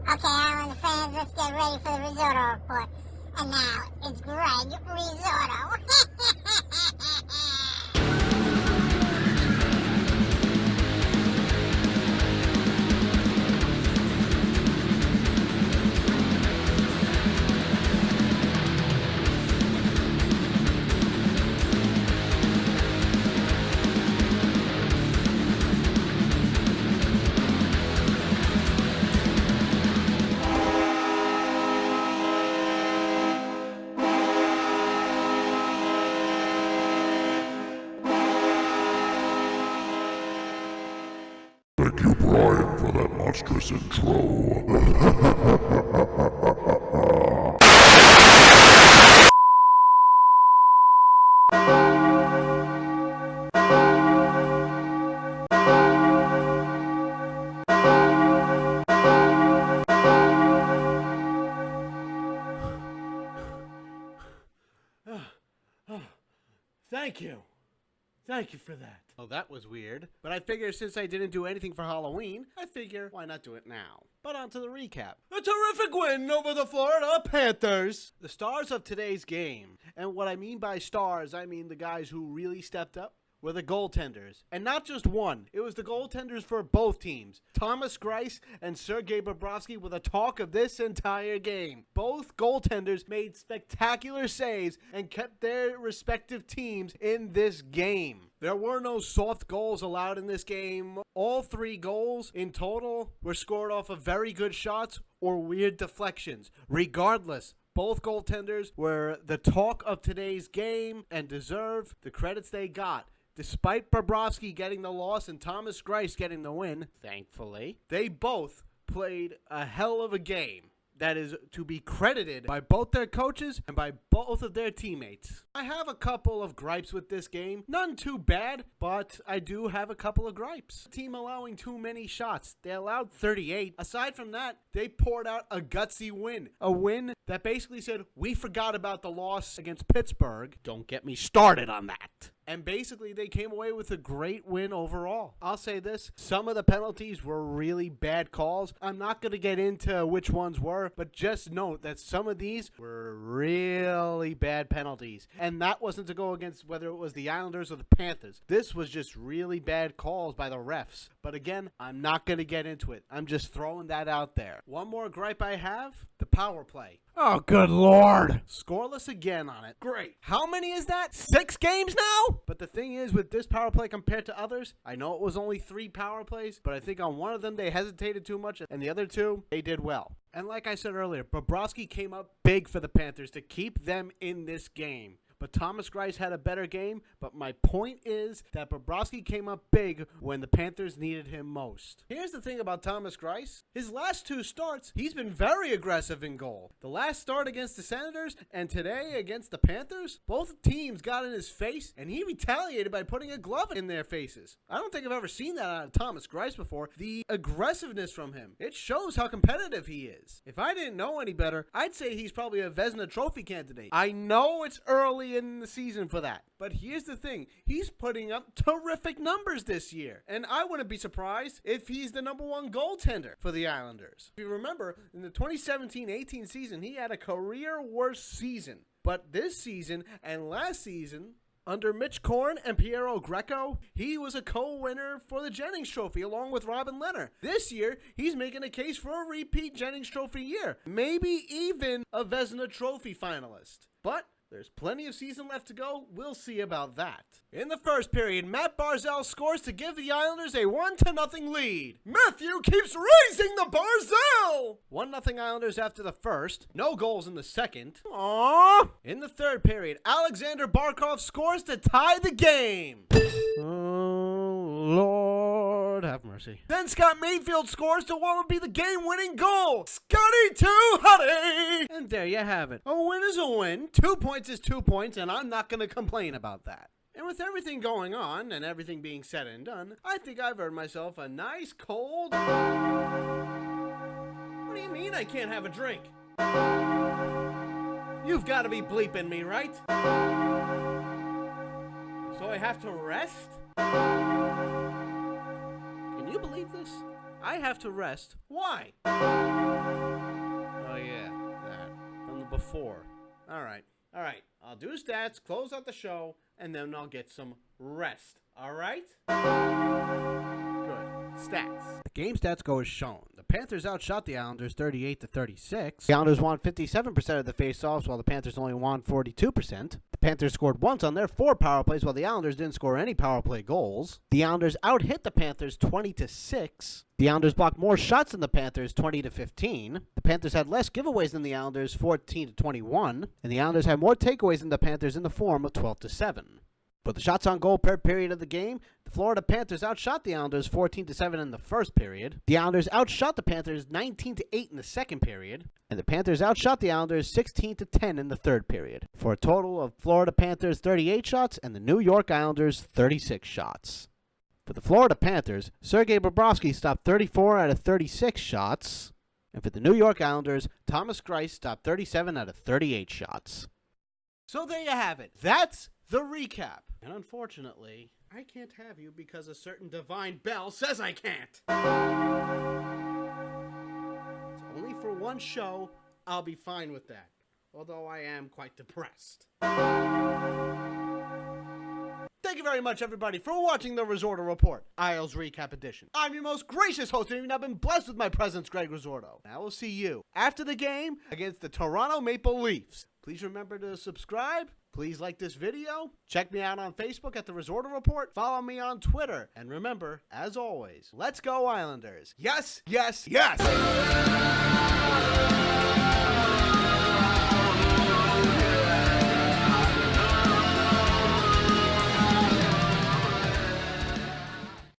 Okay, Island fans, let's get ready for the Risorto report. And now, it's Greg Risorto. Thank you, Brian, for that monstrous intro. Thank you. Thank you for that. Oh, that was weird. But I figure since I didn't do anything for Halloween, I figure why not do it now? But on to the recap. A terrific win over the Florida Panthers. The stars of today's game, and what I mean by stars, I mean the guys who really stepped up, were the goaltenders. And not just one. It was the goaltenders for both teams. Thomas Greiss and Sergei Bobrovsky were the talk of this entire game. Both goaltenders made spectacular saves and kept their respective teams in this game. There were no soft goals allowed in this game. All 3 goals in total were scored off of very good shots or weird deflections. Regardless, both goaltenders were the talk of today's game and deserve the credits they got. Despite Bobrovsky getting the loss and Thomas Greiss getting the win, thankfully, they both played a hell of a game that is to be credited by both their coaches and by both of their teammates. I have a couple of gripes with this game. None too bad, but I do have a couple of gripes. The team allowing too many shots. They allowed 38. Aside from that, they poured out a gutsy win. A win that basically said, we forgot about the loss against Pittsburgh. Don't get me started on that. And basically, they came away with a great win overall. I'll say this, some of the penalties were really bad calls. I'm not going to get into which ones were, but just note that some of these were really bad penalties. And that wasn't to go against whether it was the Islanders or the Panthers. This was just really bad calls by the refs. But again, I'm not going to get into it. I'm just throwing that out there. One more gripe I have, the power play. Oh, good Lord. Scoreless again on it. Great. How many is that? 6 games now? But the thing is, with this power play compared to others, I know it was only 3 power plays, but I think on one of them they hesitated too much, and the other 2, they did well. And like I said earlier, Bobrovsky came up big for the Panthers to keep them in this game. But Thomas Greiss had a better game. But my point is that Bobrovsky came up big when the Panthers needed him most. Here's the thing about Thomas Greiss. His last 2 starts, he's been very aggressive in goal. The last start against the Senators and today against the Panthers, both teams got in his face and he retaliated by putting a glove in their faces. I don't think I've ever seen that out of Thomas Greiss before. The aggressiveness from him, it shows how competitive he is. If I didn't know any better, I'd say he's probably a Vezina Trophy candidate. I know it's early in the season for that. But here's the thing. He's putting up terrific numbers this year. And I wouldn't be surprised if he's the number 1 goaltender for the Islanders. If you remember, in the 2017-18 season, he had a career worst season. But this season and last season, under Mitch Korn and Piero Greco, he was a co-winner for the Jennings Trophy along with Robin Lehner. This year, he's making a case for a repeat Jennings Trophy year. Maybe even a Vezina Trophy finalist. But there's plenty of season left to go. We'll see about that. In the first period, Matt Barzal scores to give the Islanders a 1-0 lead. Matthew keeps raising the Barzal! 1-0 Islanders after the first. No goals in the second. Aww. In the third period, Alexander Barkov scores to tie the game. Oh, Lord have mercy. Then Scott Mayfield scores to what would be the game-winning goal. Scotty too hotty! And there you have it. A win is a win. 2 points is 2 points, and I'm not going to complain about that. And with everything going on and everything being said and done, I think I've earned myself a nice cold... What do you mean I can't have a drink? You've got to be bleeping me, right? So I have to rest? Can you believe this? I have to rest. Why? All right. I'll do stats, close out the show, and then I'll get some rest. All right? Good. Stats. The game stats go as shown. The Panthers outshot the Islanders 38-36. The Islanders won 57% of the faceoffs, while the Panthers only won 42%. The Panthers scored once on their 4 power plays, while the Islanders didn't score any power play goals. The Islanders out-hit the Panthers 20-6. The Islanders blocked more shots than the Panthers, 20-15. The Panthers had less giveaways than the Islanders, 14-21. And the Islanders had more takeaways than the Panthers in the form of 12-7. For the shots on goal per period of the game, the Florida Panthers outshot the Islanders 14-7 in the first period. The Islanders outshot the Panthers 19-8 in the second period. And the Panthers outshot the Islanders 16-10 in the third period. For a total of Florida Panthers 38 shots and the New York Islanders 36 shots. For the Florida Panthers, Sergei Bobrovsky stopped 34 out of 36 shots. And for the New York Islanders, Thomas Greiss stopped 37 out of 38 shots. So there you have it. That's the recap. And unfortunately, I can't have you because a certain divine bell says I can't. It's only for one show. I'll be fine with that. Although I am quite depressed. Thank you very much, everybody, for watching the Risorto Report, Isles Recap Edition. I'm your most gracious host, and I've been blessed with my presence, Greg Risorto. And I will see you after the game against the Toronto Maple Leafs. Please remember to subscribe. Please like this video. Check me out on Facebook at the Risorto Report. Follow me on Twitter. And remember, as always, let's go Islanders. Yes, yes, yes!